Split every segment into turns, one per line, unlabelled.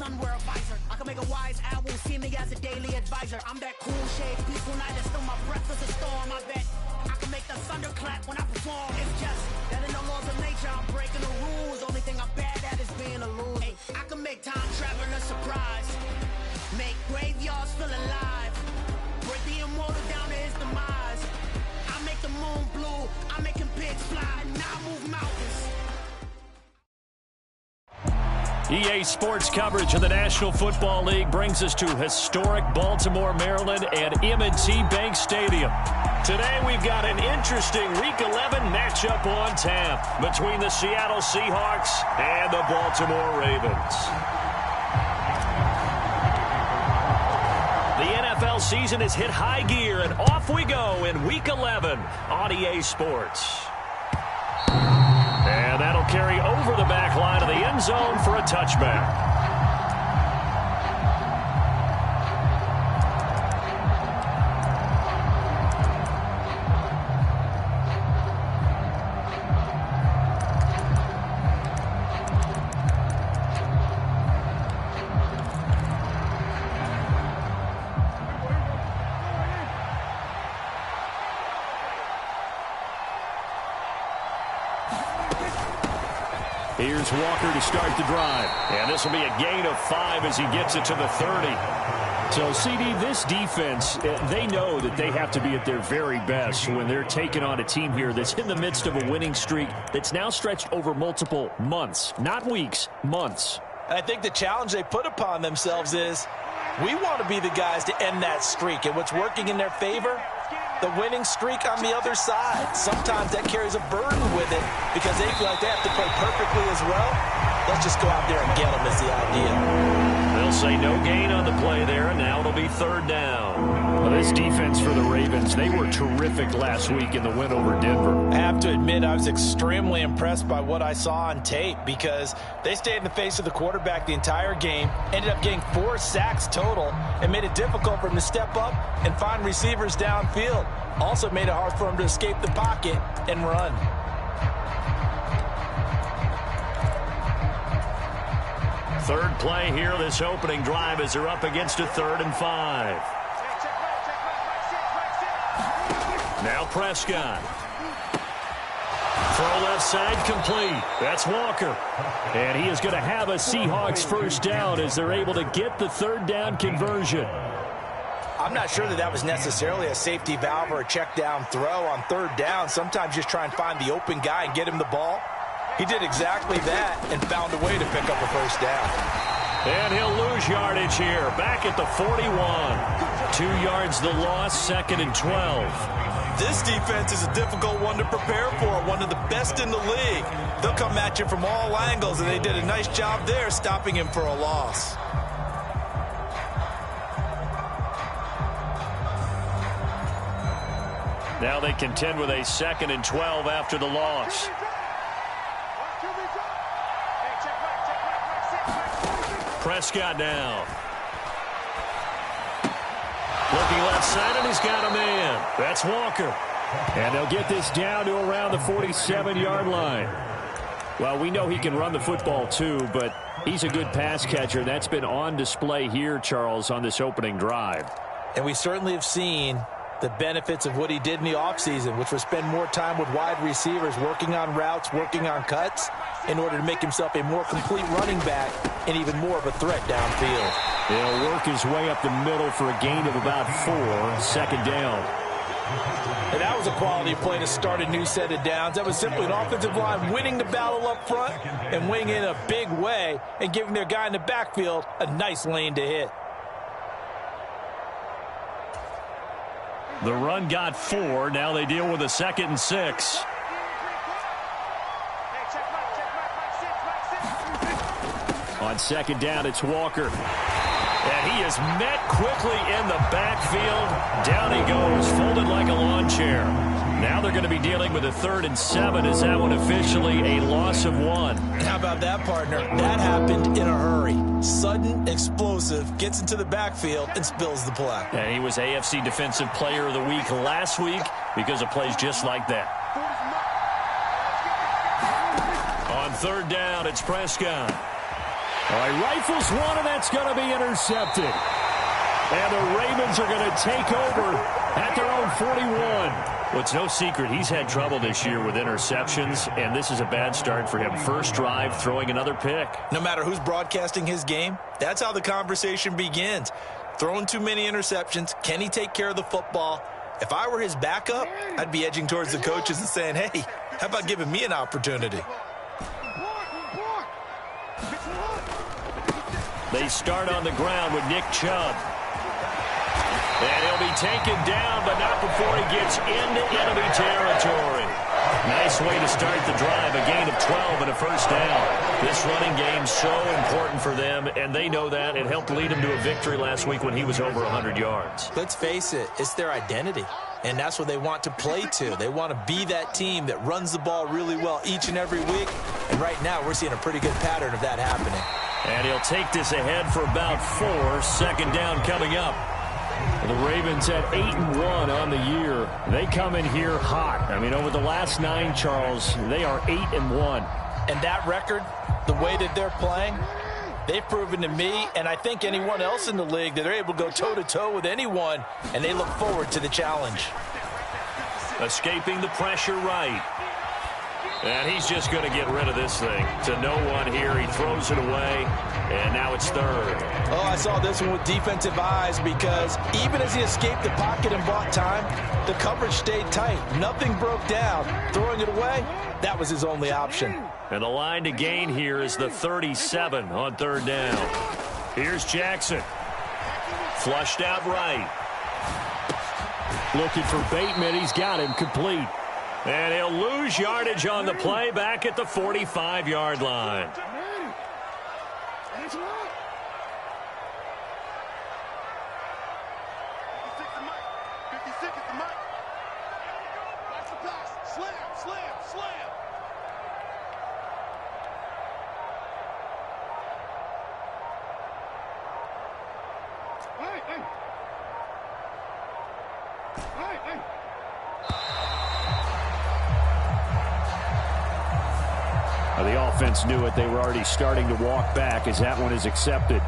sun wear a visor. I can make a wise owl see me as a daily advisor. I'm that cool shade, peaceful night, and still my breath is a storm. I bet I can make the thunder clap when I perform. It's just that in the laws of nature, I'm breaking the rules. Only thing I'm bad at is being a loser. Hey, I can make time travel a surprise. Make graveyards feel alive. Break the immortal down to his demise. I make the moon blue. I'm making pigs fly. Now I move mountains.
EA Sports coverage of the National Football League brings us to historic Baltimore, Maryland and M&T Bank Stadium. Today we've got an interesting Week 11 matchup on tap between the Seattle Seahawks and the Baltimore Ravens. The NFL season has hit high gear, and off we go in Week 11 on EA Sports. And that'll carry over the back line of the end zone for a touchback. Here's Walker to start the drive. And this will be a gain of 5 as he gets it to the 30. So, CD, this defense, they know that they have to be at their very best when they're taking on a team here that's in the midst of a winning streak that's now stretched over multiple months. Not weeks, months.
I think the challenge they put upon themselves is we want to be the guys to end that streak. And what's working in their favor? The winning streak on the other side. Sometimes that carries a burden with it because they feel like they have to play perfectly as well. Let's just go out there and get them is the idea.
They'll say no gain on the play there, and now it'll be third down. Well, this defense for the Ravens, they were terrific last week in the win over Denver.
I have to admit, I was extremely impressed by what I saw on tape because they stayed in the face of the quarterback the entire game, ended up getting 4 sacks total, and made it difficult for him to step up and find receivers downfield. Also made it hard for him to escape the pocket and run.
Third play here, this opening drive as they're up against a 3rd and 5. Now Prescott. Throw left side complete. That's Walker. And he is going to have a Seahawks first down as they're able to get the 3rd down conversion.
I'm not sure that was necessarily a safety valve or a check down throw on 3rd down. Sometimes just try and find the open guy and get him the ball. He did exactly that and found a way to pick up a first down.
And he'll lose yardage here. Back at the 41. 2 yards the loss, 2nd and 12.
This defense is a difficult one to prepare for, one of the best in the league. They'll come at you from all angles, and they did a nice job there stopping him for a loss.
Now they contend with a 2nd and 12 after the loss. Prescott now. Looking left side, and he's got a man. That's Walker. And they'll get this down to around the 47-yard line. Well, we know he can run the football too, but he's a good pass catcher. That's been on display here, Charles, on this opening drive.
And we certainly have seen the benefits of what he did in the offseason, which was spend more time with wide receivers, working on routes, working on cuts, in order to make himself a more complete running back and even more of a threat downfield.
He'll work his way up the middle for a gain of about 4, 2nd down.
And that was a quality play to start a new set of downs. That was simply an offensive line winning the battle up front and winning in a big way and giving their guy in the backfield a nice lane to hit.
The run got 4. Now they deal with a 2nd and 6. On 2nd down, it's Walker. And he is met quickly in the backfield. Down he goes, folded like a lawn chair. Now they're going to be dealing with a 3rd and 7. Is that one officially a loss of 1?
How about that, partner? That happened in a hurry. Sudden, explosive, gets into the backfield and spills the play.
And he was AFC Defensive Player of the Week last week because of plays just like that. On 3rd down, it's Prescott. All right, rifles one, and that's going to be intercepted. And the Ravens are going to take over at their own 41. Well, it's no secret he's had trouble this year with interceptions, and this is a bad start for him. First drive, throwing another pick.
No matter who's broadcasting his game, that's how the conversation begins. Throwing too many interceptions, can he take care of the football? If I were his backup, I'd be edging towards the coaches and saying, hey, how about giving me an opportunity?
They start on the ground with Nick Chubb. And he'll be taken down, but not before he gets into enemy territory. Nice way to start the drive, a gain of 12 and a first down. This running game's so important for them, and they know that. It helped lead them to a victory last week when he was over 100 yards.
Let's face it, it's their identity, and that's what they want to play to. They want to be that team that runs the ball really well each and every week, and right now we're seeing a pretty good pattern of that happening.
And he'll take this ahead for about 4. Second down coming up. The Ravens at 8-1 on the year. They come in here hot. I mean, over the last 9, Charles, they are 8-1.
And that record, the way that they're playing, they've proven to me, and I think anyone else in the league, that they're able to go toe-to-toe with anyone, and they look forward to the challenge.
Escaping the pressure right. And he's just going to get rid of this thing. To no one here. He throws it away, and now it's third.
Oh, I saw this one with defensive eyes because even as he escaped the pocket and bought time, the coverage stayed tight. Nothing broke down. Throwing it away, that was his only option.
And the line to gain here is the 37 on third down. Here's Jackson. Flushed out right. Looking for Bateman. He's got him complete. And he'll lose yardage on the play back at the 45-yard line. The offense knew it. They were already starting to walk back as that one is accepted.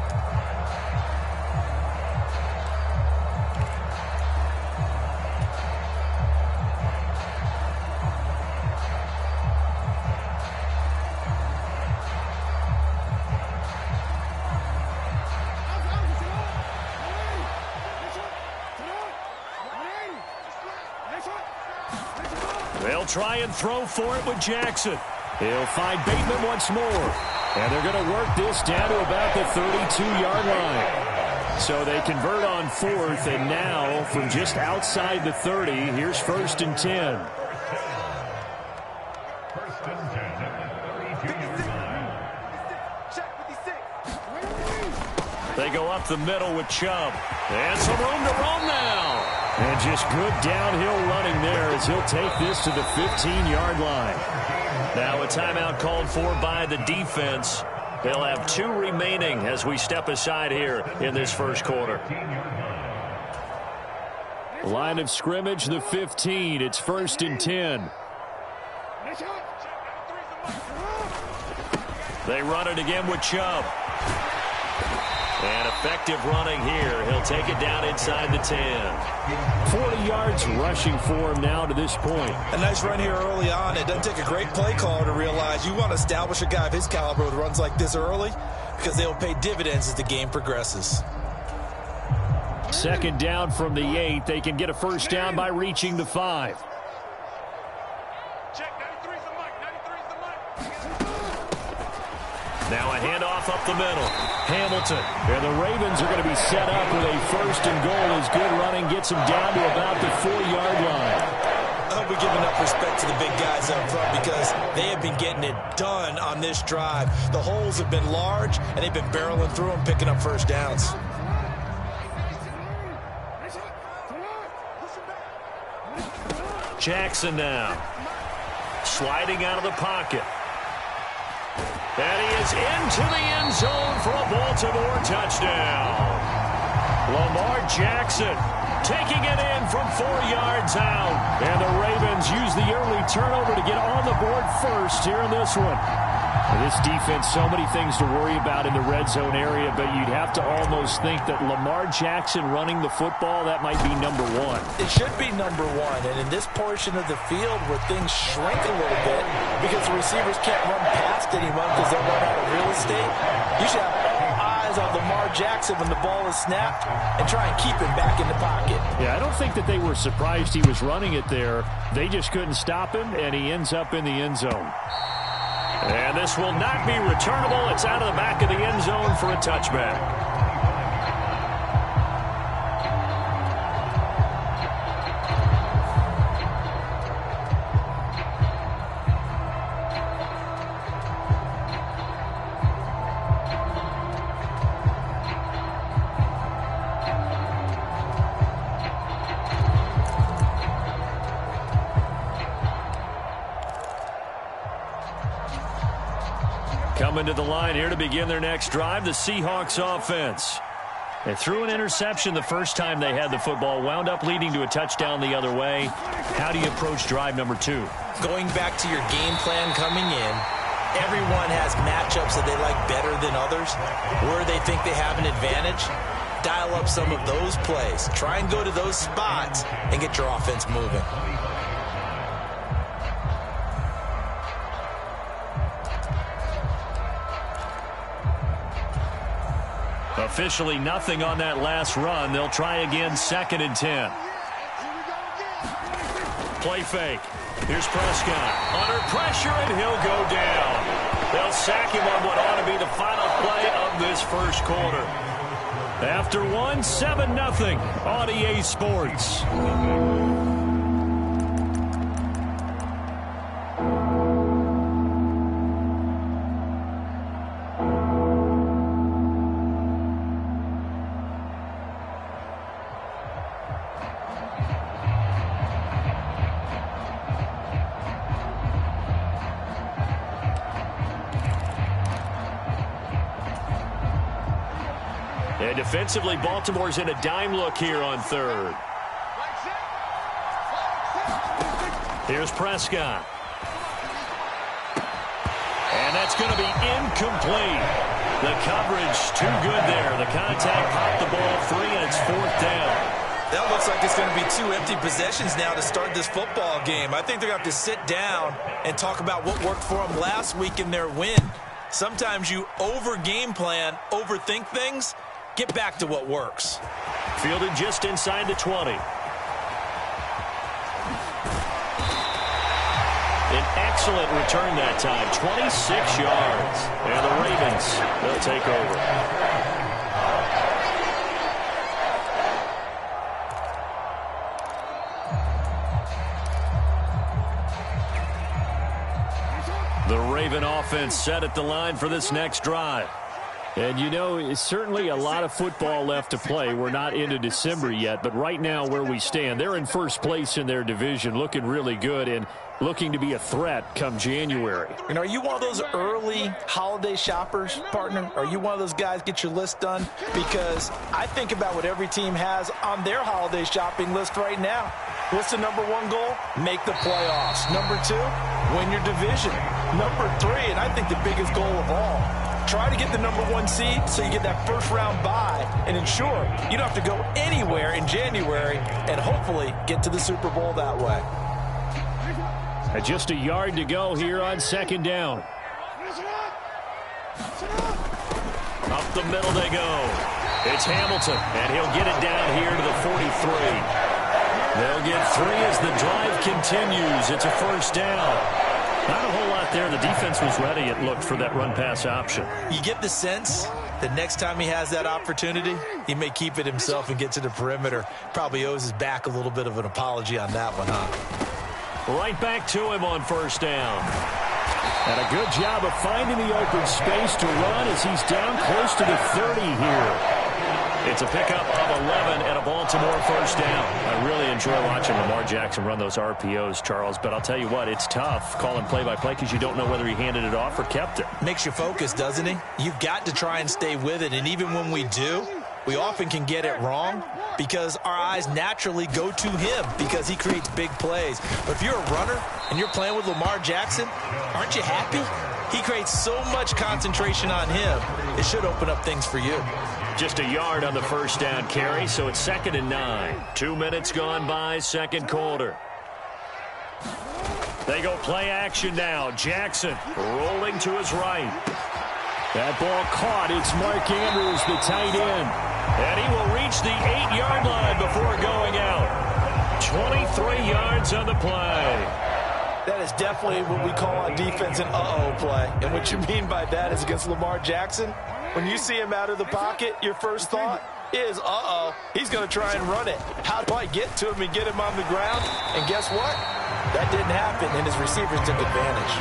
They'll try and throw for it with Jackson. He'll find Bateman once more. And they're going to work this down to about the 32-yard line. So they convert on 4th, and now from just outside the 30, here's 1st and 10. They go up the middle with Chubb. And some room to roam now. And just good downhill running there as he'll take this to the 15-yard line. Now a timeout called for by the defense. They'll have 2 remaining as we step aside here in this first quarter. Line of scrimmage, the 15. It's 1st and 10. They run it again with Chubb. And effective running here. He'll take it down inside the 10. 40 yards rushing for him now to this point.
A nice run here early on. It doesn't take a great play caller to realize you want to establish a guy of his caliber with runs like this early because they'll pay dividends as the game progresses.
Second down from the 8. They can get a first down by reaching the 5. Now a handoff up the middle. Hamilton. And the Ravens are going to be set up with a 1st and goal as good running gets them down to about the 4-yard line.
I hope we give enough respect to the big guys up front because they have been getting it done on this drive. The holes have been large, and they've been barreling through them, picking up first downs.
Jackson now. Sliding out of the pocket. And he is into the end zone for a Baltimore touchdown. Lamar Jackson taking it in from 4 yards out. And the Ravens use the early turnover to get on the board first here in this one. This defense, so many things to worry about in the red zone area, but you'd have to almost think that Lamar Jackson running the football, that might be number one.
It should be number one, and in this portion of the field where things shrink a little bit because the receivers can't run past anyone because they'll run out of real estate, you should have all eyes on Lamar Jackson when the ball is snapped and try and keep him back in the pocket.
Yeah, I don't think that they were surprised he was running it there. They just couldn't stop him, and he ends up in the end zone. And this will not be returnable. It's out of the back of the end zone for a touchback. Coming to the line here to begin their next drive, the Seahawks offense. They threw an interception the first time they had the football, wound up leading to a touchdown the other way. How do you approach drive number 2?
Going back to your game plan coming in, everyone has matchups that they like better than others, where they think they have an advantage. Dial up some of those plays. Try and go to those spots and get your offense moving.
Officially nothing on that last run. They'll try again, 2nd and 10. Play fake. Here's Prescott. Under pressure, and he'll go down. They'll sack him on what ought to be the final play of this first quarter. After one, 7-0 on EA Sports. And defensively, Baltimore's in a dime look here on 3rd. Here's Prescott. And that's going to be incomplete. The coverage too good there. The contact popped the ball free, and it's 4th down.
That looks like it's going to be 2 empty possessions now to start this football game. I think they're going to have to sit down and talk about what worked for them last week in their win. Sometimes you over-game plan, overthink things. Get back to what works.
Fielded just inside the 20. An excellent return that time, 26 yards. And the Ravens, they'll take over. The Raven offense set at the line for this next drive. And, you know, it's certainly a lot of football left to play. We're not into December yet, but right now where we stand, they're in first place in their division, looking really good and looking to be a threat come January.
And are you one of those early holiday shoppers, partner? Are you one of those guys get your list done? Because I think about what every team has on their holiday shopping list right now. What's the number 1 goal? Make the playoffs. Number 2, win your division. Number 3, and I think the biggest goal of all, try to get the number 1 seed so you get that first-round bye and ensure you don't have to go anywhere in January and hopefully get to the Super Bowl that way.
Just a yard to go here on 2nd down. Up the middle they go. It's Hamilton, and he'll get it down here to the 43. They'll get 3 as the drive continues. It's a first down. Not a whole lot there. The defense was ready, it looked, for that run-pass option.
You get the sense that next time he has that opportunity, he may keep it himself and get to the perimeter. Probably owes his back a little bit of an apology on that one, huh?
Right back to him on first down. And a good job of finding the open space to run as he's down close to the 30 here. It's a pickup of 11 and a Baltimore first down. I really enjoy watching Lamar Jackson run those RPOs, Charles, but I'll tell you what, it's tough calling play-by-play because you don't know whether he handed it off or kept it.
Makes you focus, doesn't he? You've got to try and stay with it, and even when we do, we often can get it wrong because our eyes naturally go to him because he creates big plays. But if you're a runner and you're playing with Lamar Jackson, aren't you happy? He creates so much concentration on him, it should open up things for you.
Just a yard on the first down carry, so it's 2nd and 9. 2 minutes gone by, second quarter. They go play action now. Jackson rolling to his right. That ball caught. It's Mark Andrews, the tight end. And he will reach the 8-yard line before going out. 23 yards on the play.
That is definitely what we call on defense an uh-oh play. And what you mean by that is against Lamar Jackson, when you see him out of the pocket, your first thought is, uh-oh, he's going to try and run it. How do I get to him and get him on the ground? And guess what? That didn't happen, and his receivers took advantage.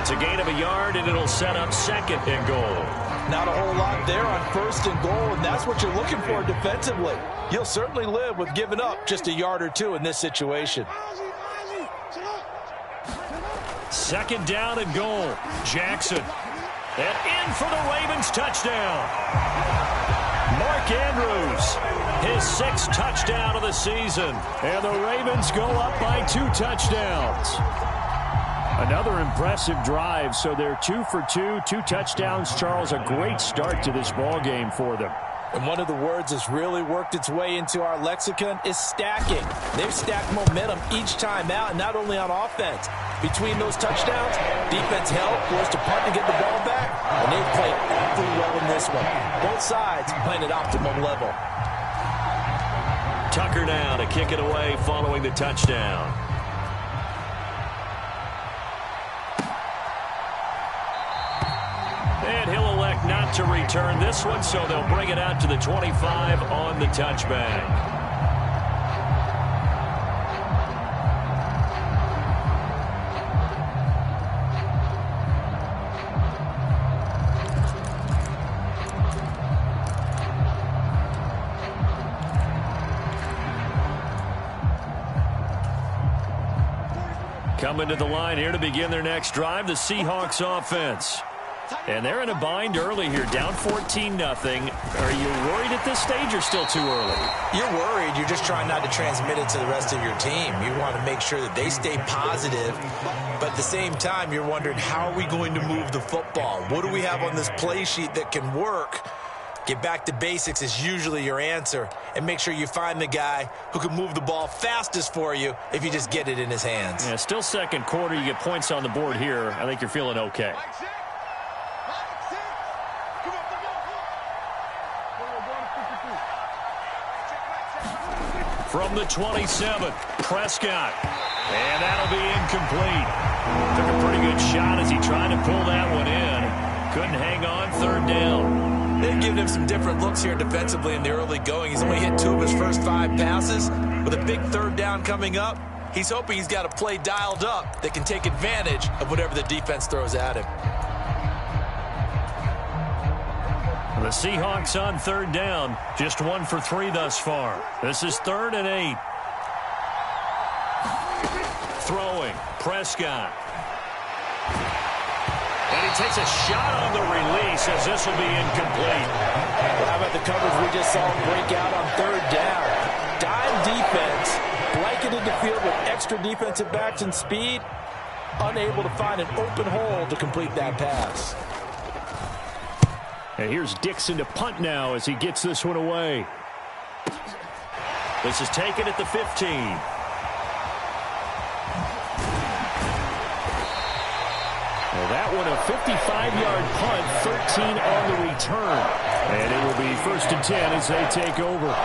It's a gain of a yard, and it'll set up 2nd and goal.
Not a whole lot there on 1st and goal, and that's what you're looking for defensively. You'll certainly live with giving up just a yard or two in this situation.
2nd down and goal. Jackson. And in for the Ravens touchdown. Mark Andrews, his 6th touchdown of the season. And the Ravens go up by 2 touchdowns. Another impressive drive, so they're 2 for 2, 2 touchdowns. Charles, a great start to this ball game for them.
And one of the words that's really worked its way into our lexicon is stacking. They've stacked momentum each time out, and not only on offense. Between those touchdowns, defense held, forced to punt and get the ball back, and they've played awfully well in this one. Both sides playing at optimum level.
Tucker now to kick it away following the touchdown. And he'll elect not to return this one, so they'll bring it out to the 25 on the touchback. Coming to the line here to begin their next drive, the Seahawks offense. And they're in a bind early here, down 14-0. Are you worried at this stage or still too early?
You're worried. You're just trying not to transmit it to the rest of your team. You want to make sure that they stay positive. But at the same time, you're wondering, how are we going to move the football? What do we have on this play sheet that can work? Get back to basics is usually your answer. And make sure you find the guy who can move the ball fastest for you if you just get it in his hands.
Yeah, still second quarter. You get points on the board here. I think you're feeling okay. From the 27, Prescott. And that'll be incomplete. Took a pretty good shot as he tried to pull that one in. Couldn't hang on, 3rd down.
They've given him some different looks here defensively in the early going. He's only hit 2 of his first 5 passes. With a big 3rd down coming up, he's hoping he's got a play dialed up that can take advantage of whatever the defense throws at him.
The Seahawks on 3rd down, just 1 for 3 thus far. This is 3rd and 8. Throwing, Prescott. And he takes a shot on the release as this will be incomplete.
Well, how about the coverage we just saw break out on 3rd down? Dime defense, blanketed the field with extra defensive backs and speed, unable to find an open hole to complete that pass.
And here's Dixon to punt now as he gets this one away. This is taken at the 15. Well, that one a 55-yard punt, 13 on the return. And it will be 1st and 10 as they take over.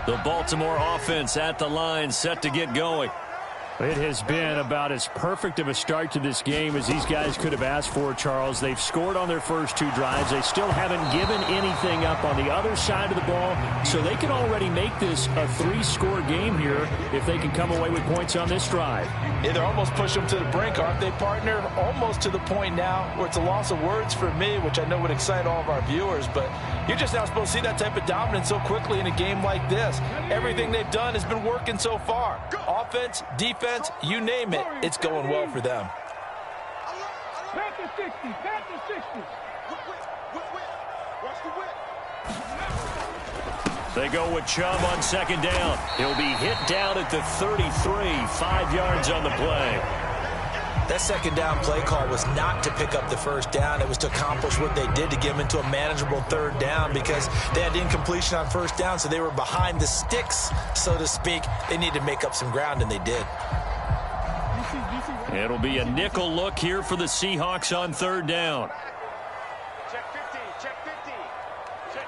The Baltimore offense at the line, set to get going. It has been about as perfect of a start to this game as these guys could have asked for, Charles. They've scored on their first 2 drives. They still haven't given anything up on the other side of the ball, so they can already make this a 3-score game here if they can come away with points on this drive.
Yeah, they're almost pushing them to the brink, aren't they, partner? Almost to the point now where it's a loss of words for me, which I know would excite all of our viewers, but you're just not supposed to see that type of dominance so quickly in a game like this. Everything they've done has been working so far. Offense, defense, you name it, it's going well for them.
Panther 60, Panther 60.
They go with Chubb on second down. He'll be hit down at the 33, 5 yards on the play.
That second down play call was not to pick up the first down. It was to accomplish what they did, to get them into a manageable third down, because they had incompletion on first down, so they were behind the sticks, so to speak. They needed to make up some ground, and they did.
It'll be a nickel look here for the Seahawks on third down.
Check 50, check 50. Check.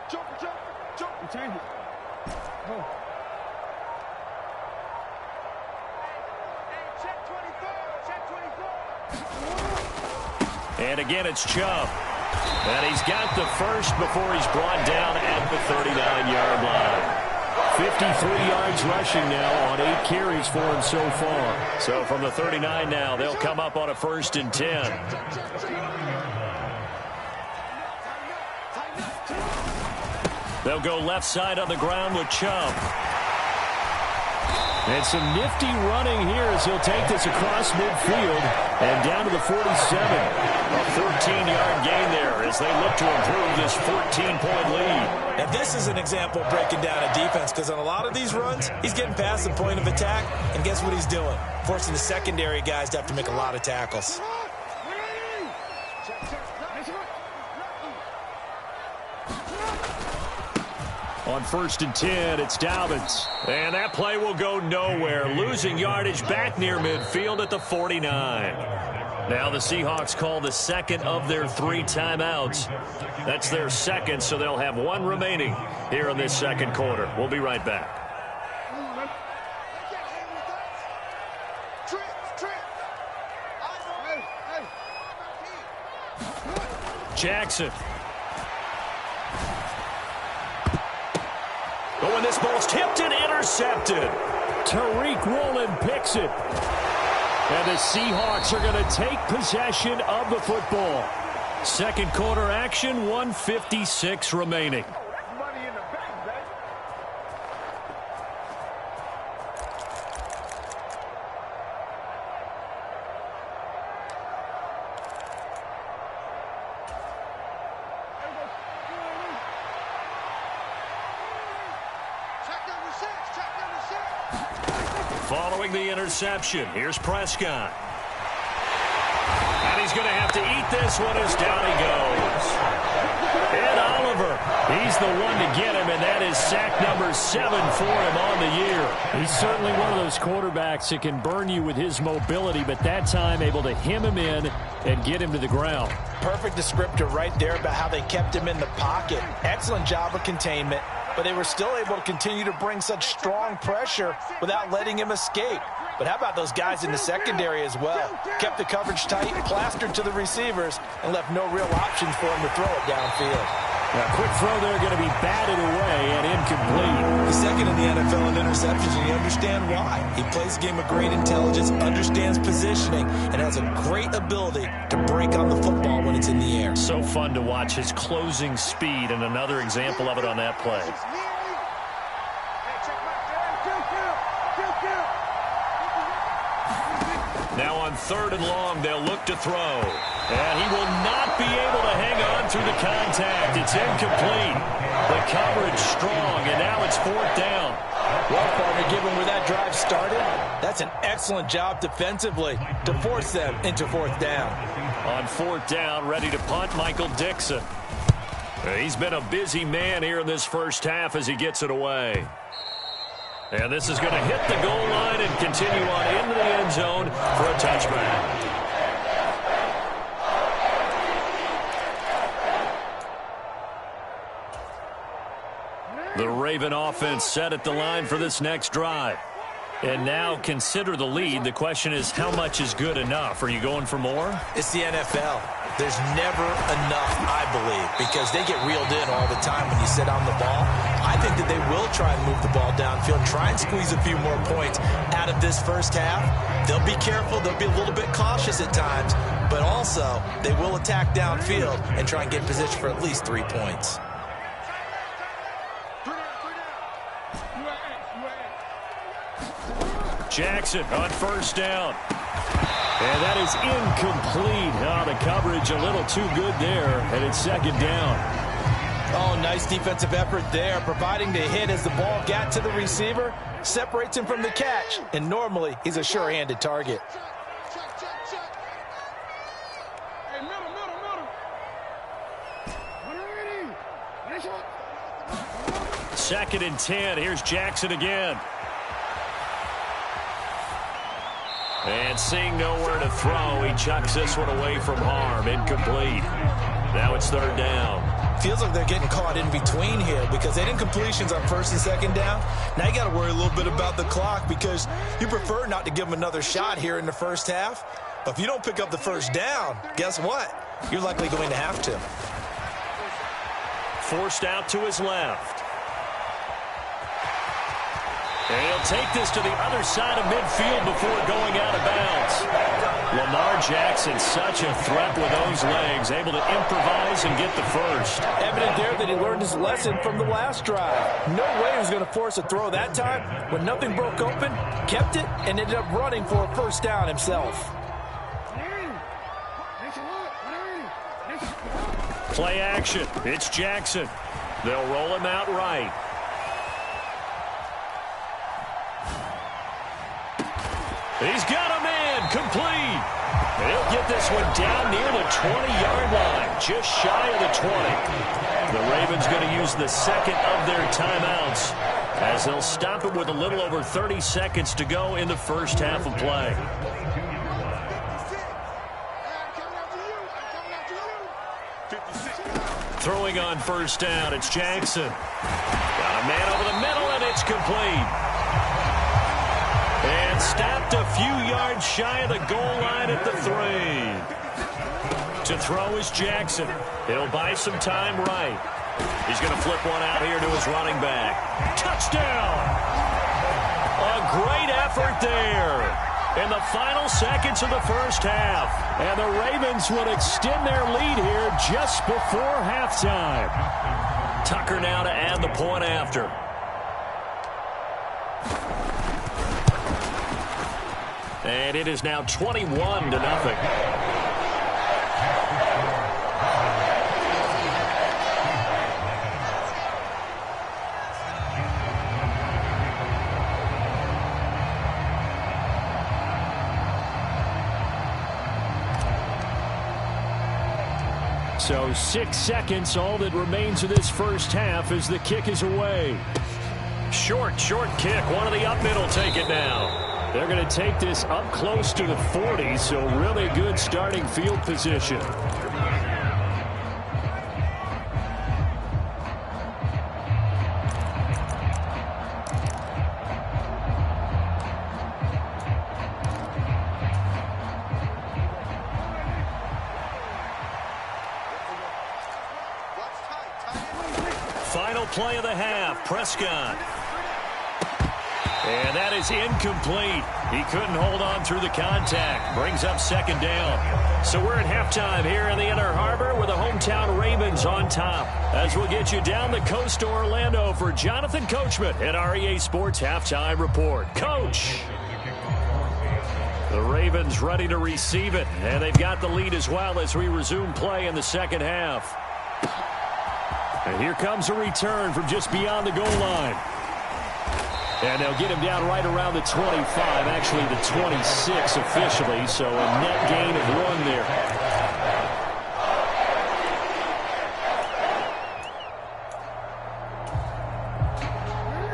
Jump. Change it. Go.
And again, it's Chubb. And he's got the first before he's brought down at the 39-yard line. 53 yards rushing now on 8 carries for him so far. So from the 39 now, they'll come up on a 1st and 10. They'll go left side on the ground with Chubb. And some nifty running here as he'll take this across midfield and down to the 47. A 14-yard gain there as they look to improve this 14-point lead.
Now, this is an example of breaking down a defense, because on a lot of these runs, he's getting past the point of attack, and guess what he's doing? Forcing the secondary guys to have to make a lot of tackles.
On 1st and 10, it's Dobbins. And that play will go nowhere. Losing yardage back near midfield at the 49. Now the Seahawks call the second of their 3 timeouts. That's their second, so they'll have 1 remaining here in this second quarter. We'll be right back. Jackson. Oh, and this ball's tipped and intercepted. Tariq Woolen picks it. And the Seahawks are going to take possession of the football. Second quarter action, 1:56 remaining.
Money in the bank, baby.
Following the interception, here's Prescott. And he's going to have to eat this one as down he goes. And Oliver, he's the one to get him, and that is sack number 7 for him on the year.
He's certainly one of those quarterbacks that can burn you with his mobility, but that time able to hem him in and get him to the ground.
Perfect descriptor right there about how they kept him in the pocket. Excellent job of containment, but they were still able to continue to bring such strong pressure without letting him escape. But how about those guys in the secondary as well? Kept the coverage tight, plastered to the receivers, and left no real options for him to throw it downfield.
A quick throw there going to be batted away and incomplete.
He's second in the NFL in interceptions, and you understand why. He plays a game of great intelligence, understands positioning, and has a great ability to break on the football when it's in the air.
So fun to watch his closing speed, and another example of it on that play. Now on 3rd and long, they'll look to throw. And he will not be able to hang on through the contact. It's incomplete. The coverage strong, and now it's 4th down.
Well, partner, given where that drive started, that's an excellent job defensively to force them into 4th down.
On 4th down, ready to punt, Michael Dixon. He's been a busy man here in this first half as he gets it away. And this is going to hit the goal line and continue on into the end zone for a touchback. The Raven offense set at the line for this next drive. And now consider the lead. The question is, how much is good enough? Are you going for more?
It's the NFL. There's never enough, I believe, because they get reeled in all the time when you sit on the ball. I think that they will try and move the ball downfield, try and squeeze a few more points out of this first half. They'll be careful. They'll be a little bit cautious at times, but also they will attack downfield and try and get in position for at least 3 points.
Jackson on 1st down. And that is incomplete. Oh, the coverage a little too good there, and it's 2nd down.
Oh, nice defensive effort there, providing the hit as the ball got to the receiver, separates him from the catch, and normally he's a sure-handed target.
Hey, middle.
Second and 10. Here's Jackson again. And seeing nowhere to throw, he chucks this one away from harm. Incomplete. Now it's third down.
Feels like they're getting caught in between here because they had incompletions on first and second down. Now you got to worry a little bit about the clock because you prefer not to give them another shot here in the first half. But if you don't pick up the first down, guess what? You're likely going to have to.
Forced out to his left. And he'll take this to the other side of midfield before going out of bounds. Lamar Jackson, such a threat with those legs, able to improvise and get the first.
Evident there that he learned his lesson from the last drive. No way he was going to force a throw that time. When nothing broke open, kept it, and ended up running for a first down himself.
Play action. It's Jackson. They'll roll him out right. He's got a man complete. And he'll get this one down near the 20-yard line, just shy of the 20. The Ravens going to use the second of their timeouts as they'll stop it with a little over 30 seconds to go in the first half of play. Throwing on first down, it's Jackson. Got a man over the middle, and it's complete. And stopped a few yards shy of the goal line at the 3. To throw is Jackson. He'll buy some time right. He's going to flip one out here to his running back. Touchdown! A great effort there in the final seconds of the first half. And the Ravens would extend their lead here just before halftime. Tucker now to add the point after. And it is now 21-0. So 6 seconds, all that remains of this first half as the kick is away. Short kick. One of the up middle take it now. They're going to take this up close to the 40, so really good starting field position. Final play of the half, Prescott. And that is incomplete. He couldn't hold on through the contact. Brings up second down. So we're at halftime here in the Inner Harbor with the hometown Ravens on top. As we'll get you down the coast to Orlando for Jonathan Coachman at our EA Sports Halftime Report. Coach! The Ravens ready to receive it. And they've got the lead as well as we resume play in the second half. And here comes a return from just beyond the goal line. And they'll get him down right around the 25, actually the 26 officially, so a net gain of 1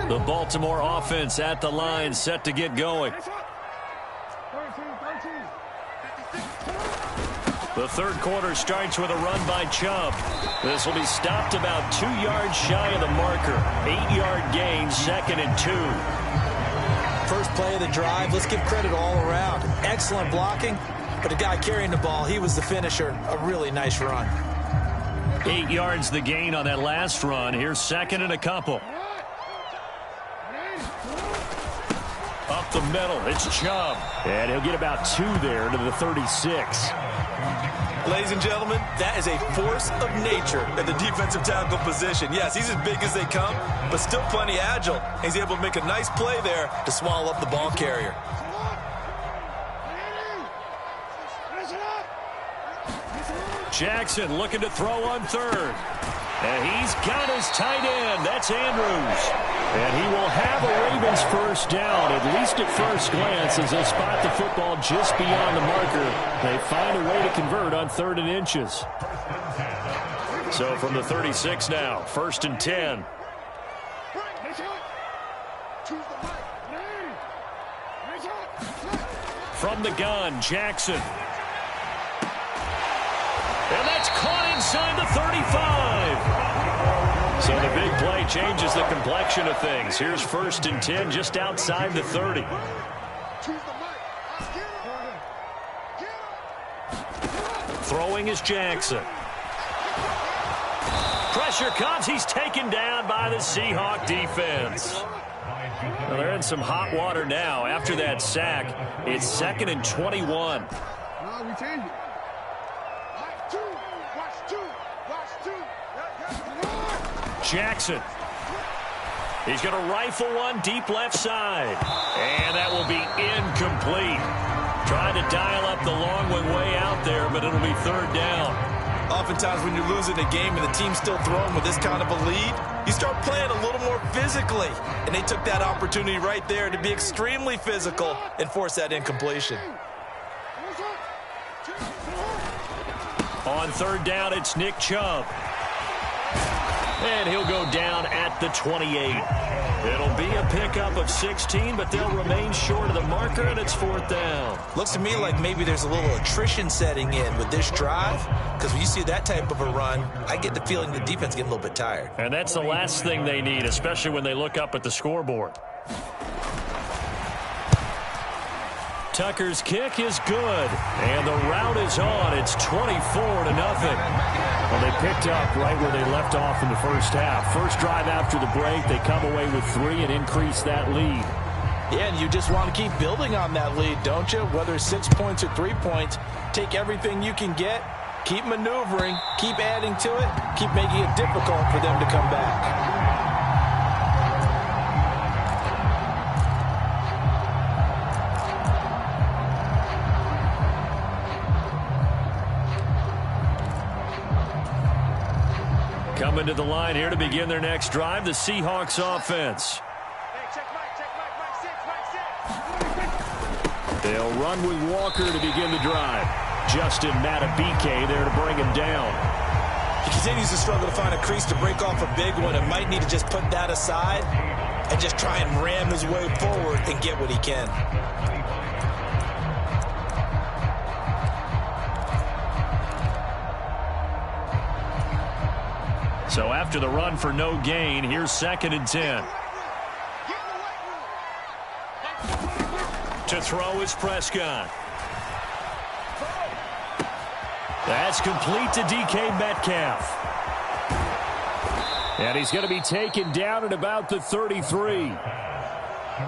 there. The Baltimore offense at the line, set to get going. The third quarter starts with a run by Chubb. This will be stopped about 2 yards shy of the marker. 8-yard gain, 2nd and 2.
First play of the drive, let's give credit all around. Excellent blocking, but the guy carrying the ball, he was the finisher. A really nice run.
8 yards the gain on that last run. Here's 2nd and a couple. Up the middle, it's Chubb. And he'll get about 2 there to the 36.
Ladies and gentlemen, that is a force of nature at the defensive tackle position. Yes, he's as big as they come, but still plenty agile. He's able to make a nice play there to swallow up the ball carrier.
Jackson looking to throw on third. And he's got his tight end. That's Andrews. And he will have a Ravens first down, at least at first glance, as they spot the football just beyond the marker. They find a way to convert on 3rd and inches. So from the 36 now, 1st and 10. From the gun, Jackson. And that's caught inside the 35. So the big play changes the complexion of things. Here's 1st and 10 just outside the 30. Throwing is Jackson. Pressure comes. He's taken down by the Seahawk defense. Well, they're in some hot water now. After that sack, it's 2nd and 21. Jackson. He's going to rifle one deep left side. And that will be incomplete. Trying to dial up the long one way out there, but it'll be 3rd down.
Oftentimes when you're losing a game and the team's still throwing with this kind of a lead, you start playing a little more physically. And they took that opportunity right there to be extremely physical and force that incompletion.
On 3rd down, it's Nick Chubb. And he'll go down at the 28. It'll be a pickup of 16, but they'll remain short of the marker, and it's 4th down.
Looks to me like maybe there's a little attrition setting in with this drive, because when you see that type of a run, I get the feeling the defense getting a little bit tired.
And that's the last thing they need, especially when they look up at the scoreboard. Tucker's kick is good, and the route is on. It's 24-0. Well, they picked up right where they left off in the first half. First drive after the break, they come away with 3 and increase that lead.
Yeah, and you just want to keep building on that lead, don't you? Whether it's 6 points or 3 points, take everything you can get, keep maneuvering, keep adding to it, keep making it difficult for them to come back.
Coming to the line here to begin their next drive, the Seahawks offense. They'll run with Walker to begin the drive. Justin Matabike there to bring him down.
He continues to struggle to find a crease to break off a big one and might need to just put that aside and just try and ram his way forward and get what he can.
So after the run for no gain, here's 2nd and 10. To throw is Prescott. That's complete to DK Metcalf. And he's going to be taken down at about the 33.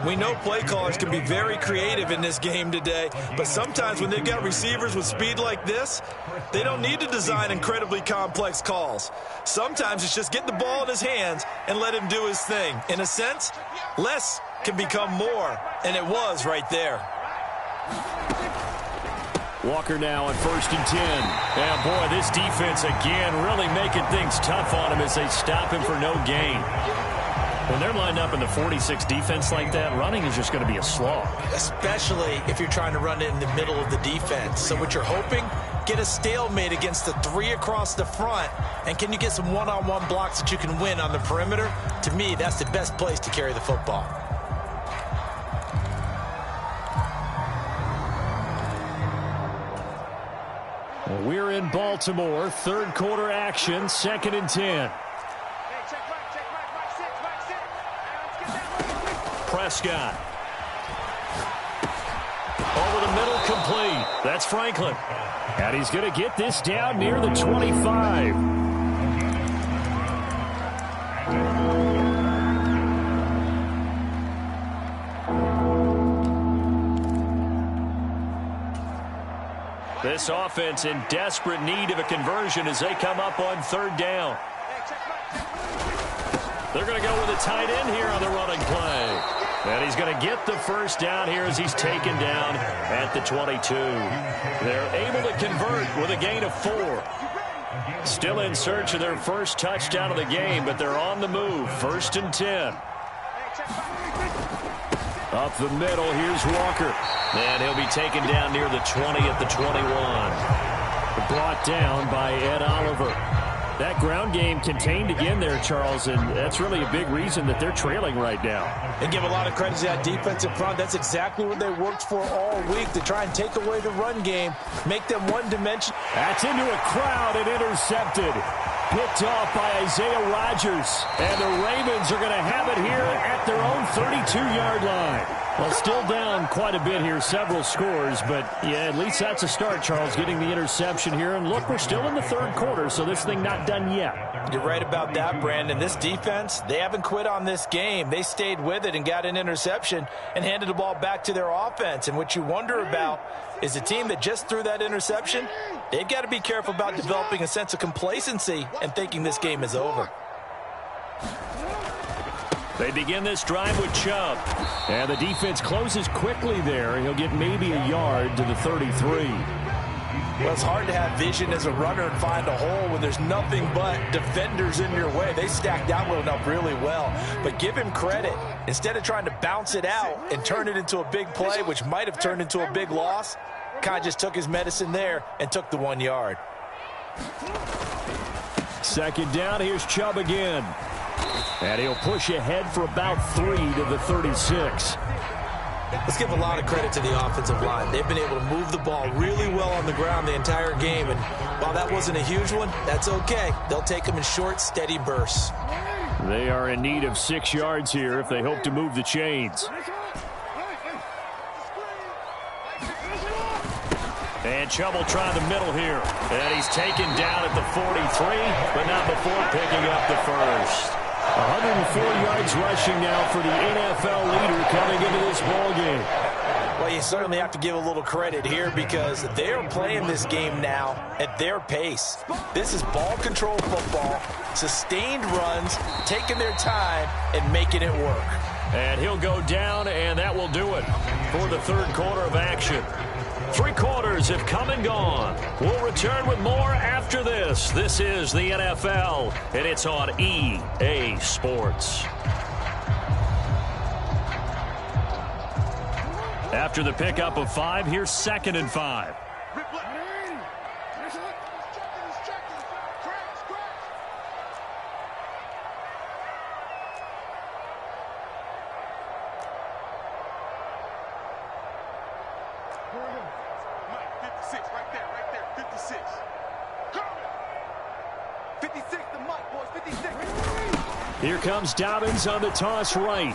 We know play callers can be very creative in this game today, but sometimes when they've got receivers with speed like this, they don't need to design incredibly complex calls. Sometimes it's just get the ball in his hands and let him do his thing. In a sense, less can become more, and it was right there.
Walker now on 1st and 10. And boy, this defense again really making things tough on him as they stop him for no gain. When they're lined up in the 46 defense like that, running is just going to be a slog. Especially if you're trying to run it in the middle of the defense. So what you're hoping, get a stalemate against the 3 across the front. And can you get some one-on-one blocks that you can win on the perimeter? To me, that's the best place to carry the football. We're in Baltimore. 3rd quarter action, 2nd and 10. Prescott. Over the middle, complete. That's Franklin. And he's going to get this down near the 25. This offense in desperate need of a conversion as they come up on 3rd down. They're going to go with a tight end here on the running play. And he's going to get the first down here as he's taken down at the 22. They're able to convert with a gain of 4.
Still in search of their first touchdown of the game, but they're on the move. 1st and 10. Up the middle, here's Walker. And he'll be taken down near the 20 at the 21. Brought down by Ed Oliver. That ground game contained again there, Charles, and that's really a big reason that they're trailing right now.
And give a lot of credit to that defensive front. That's exactly what they worked for all week, to try and take away the run game, make them one-dimensional.
That's into a crowd and intercepted. Picked off by Isaiah Rodgers. And the Ravens are going to have it here at their own 32-yard line. Well, still down quite a bit here, several scores, but yeah, at least that's a start, Charles, getting the interception here. And look, we're still in the third quarter, so this thing not done yet.
You're right about that, Brandon. This defense, they haven't quit on this game. They stayed with it and got an interception and handed the ball back to their offense. And what you wonder about is the team that just threw that interception, they've got to be careful about developing a sense of complacency and thinking this game is over.
They begin this drive with Chubb. And the defense closes quickly there. He'll get maybe a yard to the 33.
Well, it's hard to have vision as a runner and find a hole when there's nothing but defenders in your way. They stacked that one up really well. But give him credit. Instead of trying to bounce it out and turn it into a big play, which might have turned into a big loss, kind of just took his medicine there and took the 1 yard.
2nd down, here's Chubb again. And he'll push ahead for about 3 to the 36.
Let's give a lot of credit to the offensive line. They've been able to move the ball really well on the ground the entire game. And while that wasn't a huge one, that's okay. They'll take them in short, steady bursts.
They are in need of 6 yards here if they hope to move the chains. And Chubb will try the middle here. And he's taken down at the 43, but not before picking up the first. 104 yards rushing now for the NFL leader coming into this ballgame.
Well, you certainly have to give a little credit here because they're playing this game now at their pace. This is ball control football, sustained runs, taking their time, and making it work.
And he'll go down, and that will do it for the third quarter of action. 3 quarters have come and gone. We'll return with more after this. This is the NFL, and it's on EA Sports. After the pickup of 5, here's 2nd and 5. Here comes Dobbins on the toss right.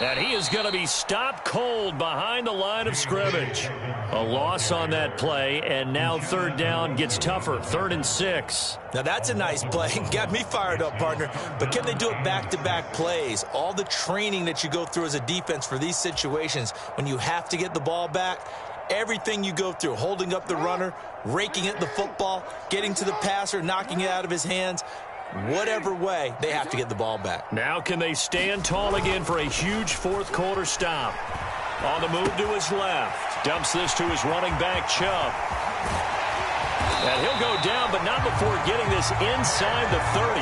And he is going to be stopped cold behind the line of scrimmage. A loss on that play, and now 3rd down gets tougher. 3rd and 6.
Now that's a nice play. Got me fired up, partner. But can they do it back-to-back plays? All the training that you go through as a defense for these situations, when you have to get the ball back, everything you go through, holding up the runner, raking at the football, getting to the passer, knocking it out of his hands, whatever way, they have to get the ball back.
Now can they stand tall again for a huge 4th quarter stop? On the move to his left. Dumps this to his running back, Chubb. And he'll go down, but not before getting this inside the 30.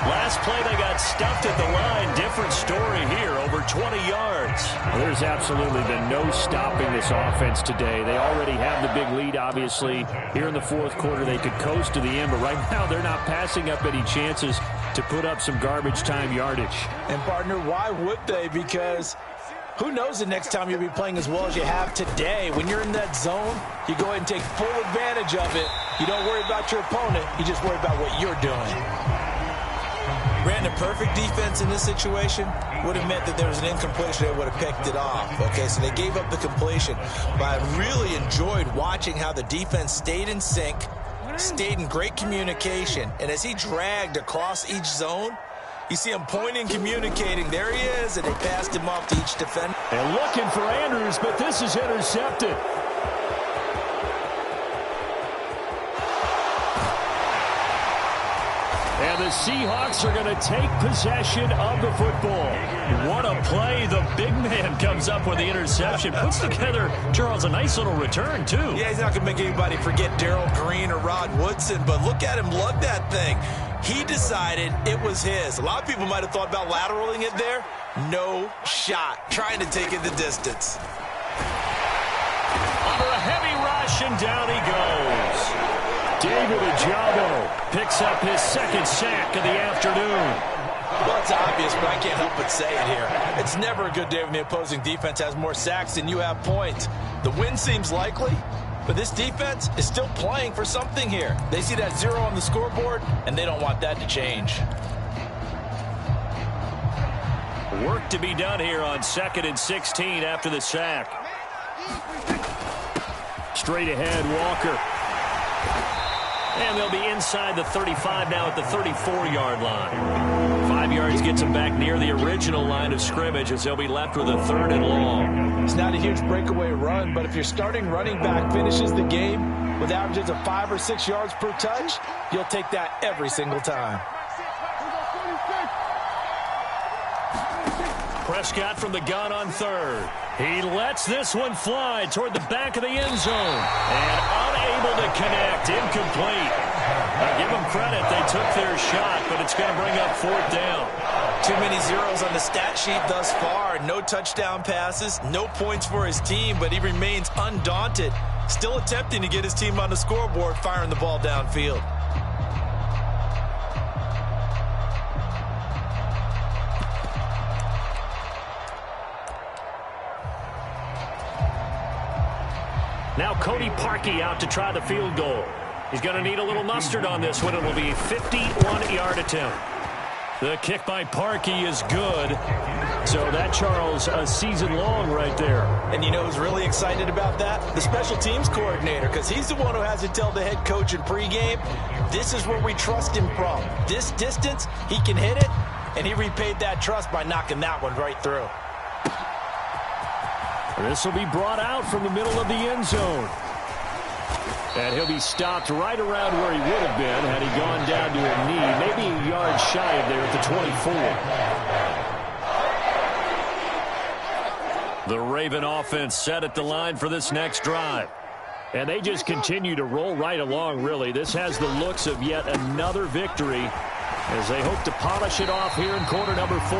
Last play, they got stuffed at the line. Different story here, over 20 yards. Well, there's absolutely been no stopping this offense today. They already have the big lead, obviously. Here in the 4th quarter, they could coast to the end, but right now they're not passing up any chances to put up some garbage time yardage.
And, partner, why would they? Because who knows the next time you'll be playing as well as you have today. When you're in that zone, you go ahead and take full advantage of it. You don't worry about your opponent. You just worry about what you're doing. Brandon, perfect defense in this situation would have meant that there was an incompletion. They would have picked it off. Okay, so they gave up the completion. But I really enjoyed watching how the defense stayed in sync, stayed in great communication. And as he dragged across each zone, you see him pointing, communicating. There he is, and they passed him off to each defender.
And looking for Andrews, but this is intercepted. And And the Seahawks are going to take possession of the football. What a play. The big man comes up with the interception. Puts together, Charles, a nice little return, too.
Yeah, he's not going to make anybody forget Darrell Green or Rod Woodson, but look at him lug that thing. He decided it was his. A lot of people might have thought about lateraling it there. No shot. Trying to take it the distance.
Under a heavy rush, and down he goes. David Ojabo picks up his second sack of the afternoon.
Well, it's obvious, but I can't help but say it here. It's never a good day when the opposing defense has more sacks than you have points. The win seems likely, but this defense is still playing for something here. They see that 0 on the scoreboard, and they don't want that to change.
Work to be done here on 2nd and 16 after the sack. Straight ahead, Walker. And they'll be inside the 35 now at the 34-yard line. 5 yards gets them back near the original line of scrimmage as they'll be left with a 3rd and long.
It's not a huge breakaway run, but if your starting running back finishes the game with averages of 5 or 6 yards per touch, you'll take that every single time.
Prescott from the gun on 3rd. He lets this one fly toward the back of the end zone. And unable to connect. Incomplete. Now give them credit. They took their shot, but it's going to bring up 4th down.
Too many zeros on the stat sheet thus far. No touchdown passes, no points for his team, but he remains undaunted. Still attempting to get his team on the scoreboard, firing the ball downfield.
Now Cody Parkey out to try the field goal. He's going to need a little mustard on this one. It will be a 51-yard attempt. The kick by Parkey is good. So that, Charles, a season long right there.
And you know who's really excited about that? The special teams coordinator, because he's the one who has to tell the head coach in pregame, this is where we trust him from. This distance, he can hit it, and he repaid that trust by knocking that one right through.
This will be brought out from the middle of the end zone. And he'll be stopped right around where he would have been had he gone down to a knee, maybe a yard shy of there at the 24. The Raven offense set at the line for this next drive. And they just continue to roll right along, really. This has the looks of yet another victory as they hope to polish it off here in quarter number 4.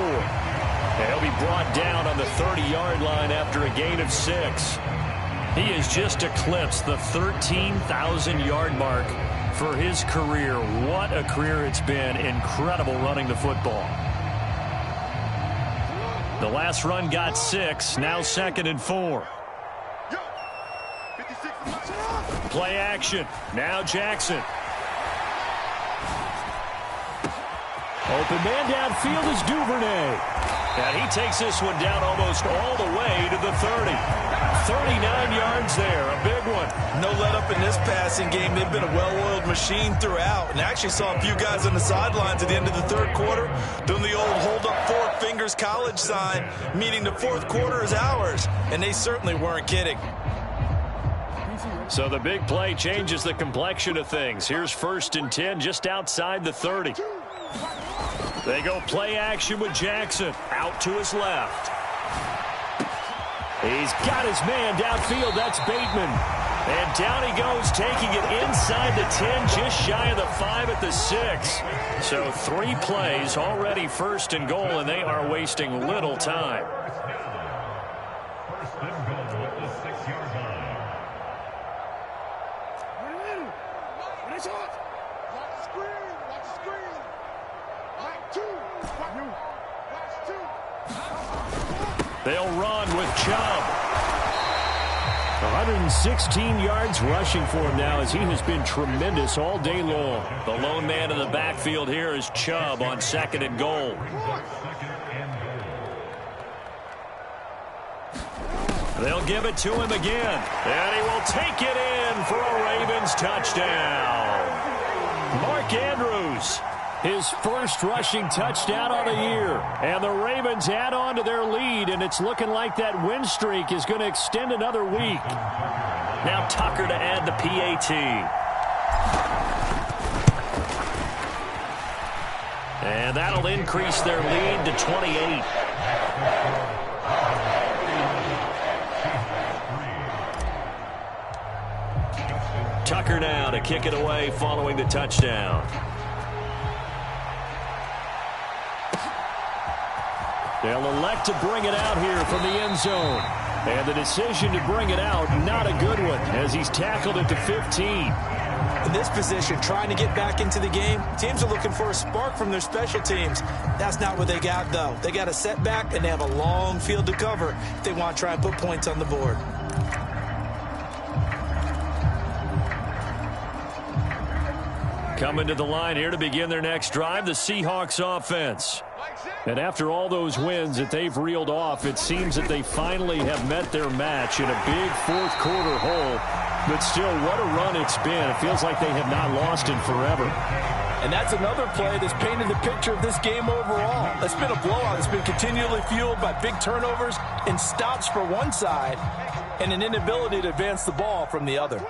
And he'll be brought down on the 30-yard line after a gain of 6. He has just eclipsed the 13,000-yard mark for his career. What a career it's been. Incredible running the football. The last run got 6. Now 2nd and 4. Play action. Now Jackson. Open man downfield is Duvernay. And he takes this one down almost all the way to the 30. 39 yards there, a big one.
No let up in this passing game. They've been a well-oiled machine throughout. And I actually saw a few guys on the sidelines at the end of the 3rd quarter doing the old hold up 4 fingers college sign, meaning the 4th quarter is ours. And they certainly weren't kidding.
So the big play changes the complexion of things. Here's 1st and 10 just outside the 30. They go play action with Jackson out to his left. He's got his man downfield. That's Bateman. And down he goes, taking it inside the 10, just shy of the 5 at the 6. So 3 plays already 1st and goal, and they are wasting little time. They'll run with Chubb. 116 yards rushing for him now as he has been tremendous all day long. The lone man in the backfield here is Chubb on 2nd and goal. They'll give it to him again. And he will take it in for a Ravens touchdown. Mark Andrews. His first rushing touchdown of the year. And the Ravens add on to their lead, and it's looking like that win streak is going to extend another week. Now Tucker to add the PAT. And that'll increase their lead to 28. Tucker now to kick it away following the touchdown. They'll elect to bring it out here from the end zone. And the decision to bring it out, not a good one, as he's tackled at the 15.
In this position, trying to get back into the game, teams are looking for a spark from their special teams. That's not what they got, though. They got a setback, and they have a long field to cover if they want to try and put points on the board.
Coming to the line here to begin their next drive, the Seahawks offense. And after all those wins that they've reeled off, it seems that they finally have met their match in a big fourth-quarter hole. But still, what a run it's been. It feels like they have not lost in forever.
And that's another play that's painted the picture of this game overall. It's been a blowout. It's been continually fueled by big turnovers and stops for one side and an inability to advance the ball from the other.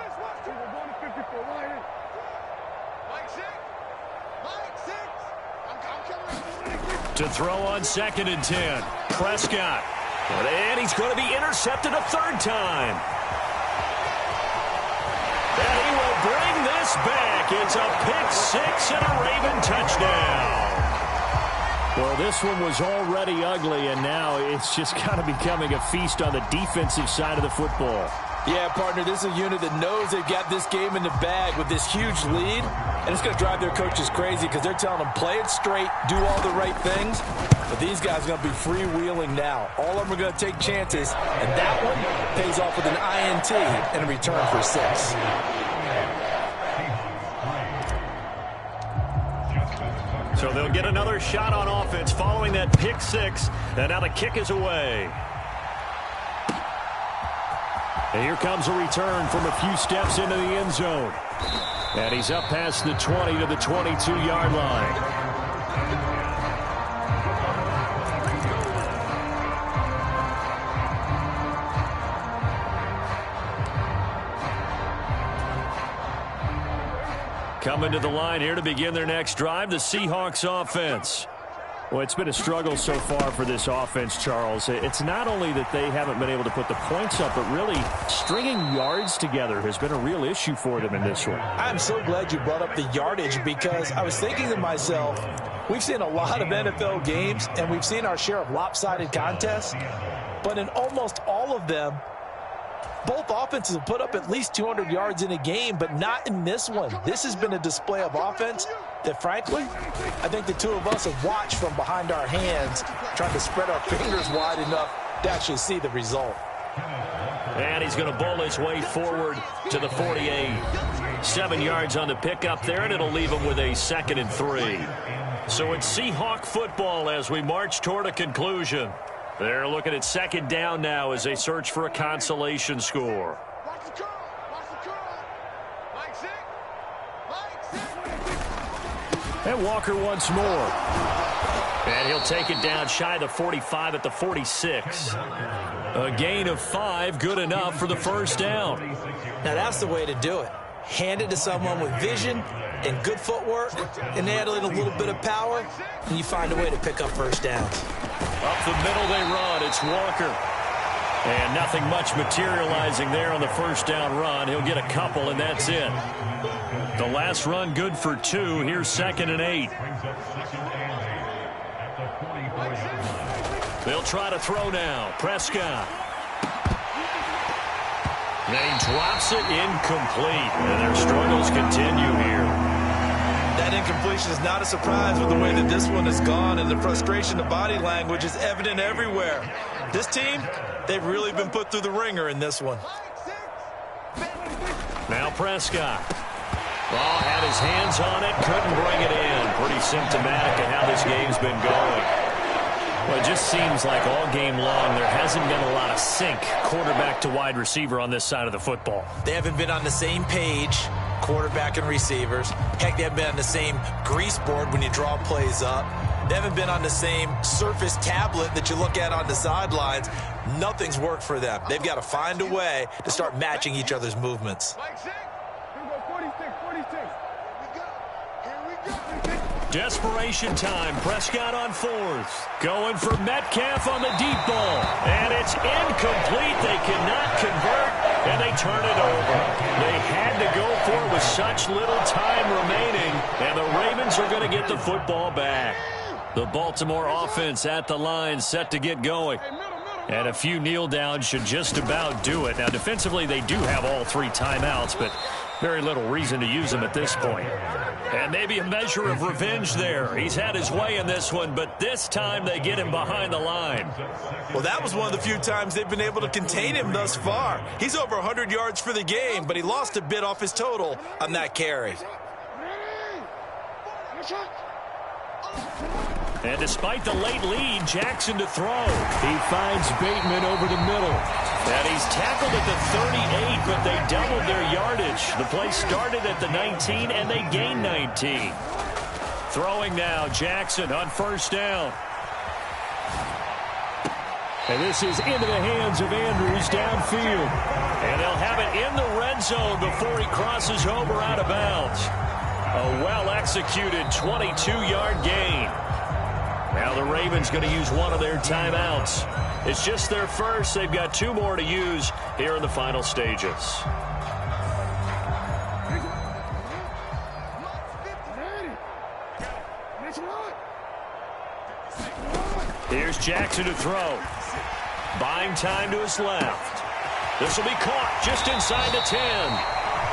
To throw on 2nd and 10. Prescott. And he's going to be intercepted a third time. And he will bring this back. It's a pick six and a Raven touchdown. Well, this one was already ugly, and now it's just kind of becoming a feast on the defensive side of the football.
Yeah, partner, this is a unit that knows they've got this game in the bag with this huge lead, and it's going to drive their coaches crazy because they're telling them play it straight, do all the right things, but these guys are going to be freewheeling now. All of them are going to take chances, and that one pays off with an INT and a return for 6.
So they'll get another shot on offense following that pick six, and now the kick is away. And here comes a return from a few steps into the end zone. And he's up past the 20 to the 22-yard line. Coming to the line here to begin their next drive, the Seahawks offense. Well, it's been a struggle so far for this offense, Charles. It's not only that they haven't been able to put the points up, but really stringing yards together has been a real issue for them in this one.
I'm so glad you brought up the yardage because I was thinking to myself, we've seen a lot of NFL games and we've seen our share of lopsided contests, but in almost all of them, both offenses have put up at least 200 yards in a game, but not in this one. This has been a display of offense that, frankly, I think the two of us have watched from behind our hands, trying to spread our fingers wide enough to actually see the result.
And he's going to bowl his way forward to the 48. 7 yards on the pickup there, and it'll leave him with a 2nd and 3. So it's Seahawk football as we march toward a conclusion. They're looking at 2nd down now as they search for a consolation score. And Walker once more. And he'll take it down shy of the 45 at the 46. A gain of 5, good enough for the first down.
Now that's the way to do it. Hand it to someone with vision and good footwork, and add in a little bit of power, and you find a way to pick up first downs.
Up the middle they run. It's Walker. And nothing much materializing there on the first down run. He'll get a couple, and that's it. The last run good for 2. Here's 2nd and 8. They'll try to throw now. Prescott. And he drops it incomplete. And their struggles continue here.
That incompletion is not a surprise with the way that this one has gone, and the frustration, the body language is evident everywhere. This team, they've really been put through the ringer in this one.
Now Prescott. Well, had his hands on it, couldn't bring it in. Pretty symptomatic of how this game's been going. Well, it just seems like all game long there hasn't been a lot of sync quarterback to wide receiver on this side of the football.
They haven't been on the same page, quarterback and receivers. Heck, they haven't been on the same grease board when you draw plays up. They haven't been on the same Surface tablet that you look at on the sidelines. Nothing's worked for them. They've got to find a way to start matching each other's movements.
Desperation time. Prescott on 4th. Going for Metcalf on the deep ball. And it's incomplete. They cannot convert, and they turn it over. They had to go for it with such little time remaining, and the Ravens are going to get the football back. The Baltimore offense at the line, set to get going. And a few kneel downs should just about do it. Now, defensively, they do have all 3 timeouts, but very little reason to use them at this point. And maybe a measure of revenge there. He's had his way in this one, but this time they get him behind the line.
Well, that was one of the few times they've been able to contain him thus far. He's over 100 yards for the game, but he lost a bit off his total on that carry.
And despite the late lead, Jackson to throw. He finds Bateman over the middle. And he's tackled at the 38, but they doubled their yardage. The play started at the 19, and they gained 19. Throwing now, Jackson on 1st down. And this is into the hands of Andrews downfield. And they'll have it in the red zone before he crosses over out of bounds. A well-executed 22-yard gain. Now the Ravens going to use one of their timeouts. It's just their first. They've got 2 more to use here in the final stages. Here's Jackson to throw. Buying time to his left. This will be caught just inside the 10.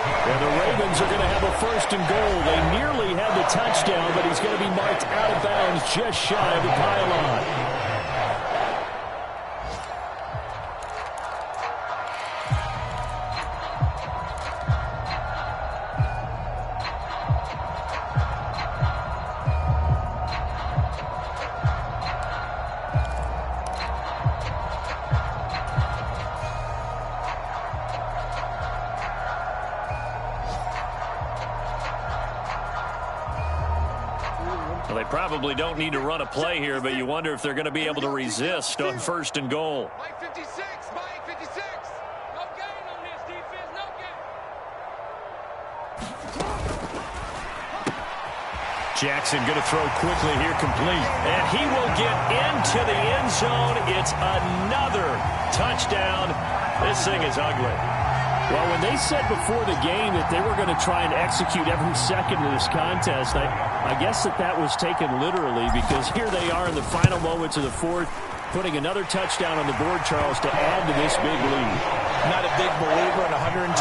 And the Ravens are going to have a 1st and goal. They nearly had the touchdown, but he's going to be marked out of bounds just shy of the pylon. Well, they probably don't need to run a play here, but you wonder if they're going to be able to resist on 1st and goal.
Mike 56, Mike 56. No gain on this defense, no gain.
Jackson going to throw quickly here, complete. And he will get into the end zone. It's another touchdown. This thing is ugly. Well, when they said before the game that they were going to try and execute every second of this contest, I guess that was taken literally, because here they are in the final moments of the 4th, putting another touchdown on the board, Charles, to add to this big lead.
Not a big believer in 110%,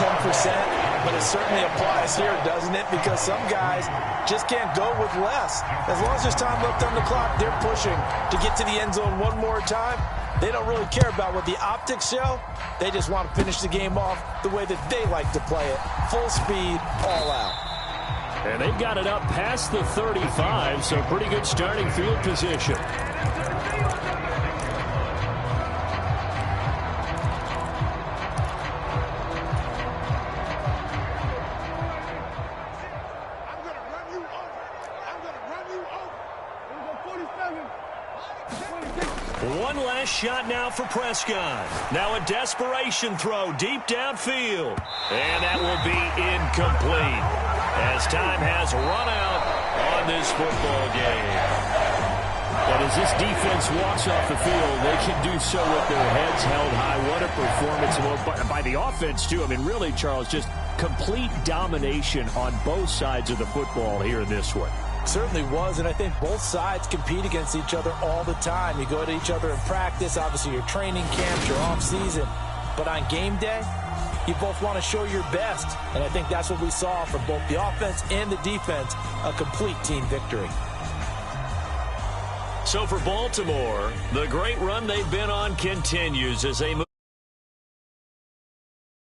but it certainly applies here, doesn't it? Because some guys just can't go with less. As long as there's time left on the clock, they're pushing to get to the end zone one more time. They don't really care about what the optics show. They just want to finish the game off the way that they like to play it. Full speed, all out.
And they've got it up past the 35, so pretty good starting field position. One last shot now for Prescott. Now a desperation throw deep downfield. And that will be incomplete, as time has run out on this football game. And as this defense walks off the field, they can do so with their heads held high. What a performance by the offense, too. I mean, really, Charles, just complete domination on both sides of the football here in this one.
Certainly was, and I think both sides compete against each other all the time. You go to each other in practice, obviously your training camps, your off-season. But on game day, you both want to show your best. And I think that's what we saw from both the offense and the defense, a complete team victory.
So for Baltimore, the great run they've been on continues as they move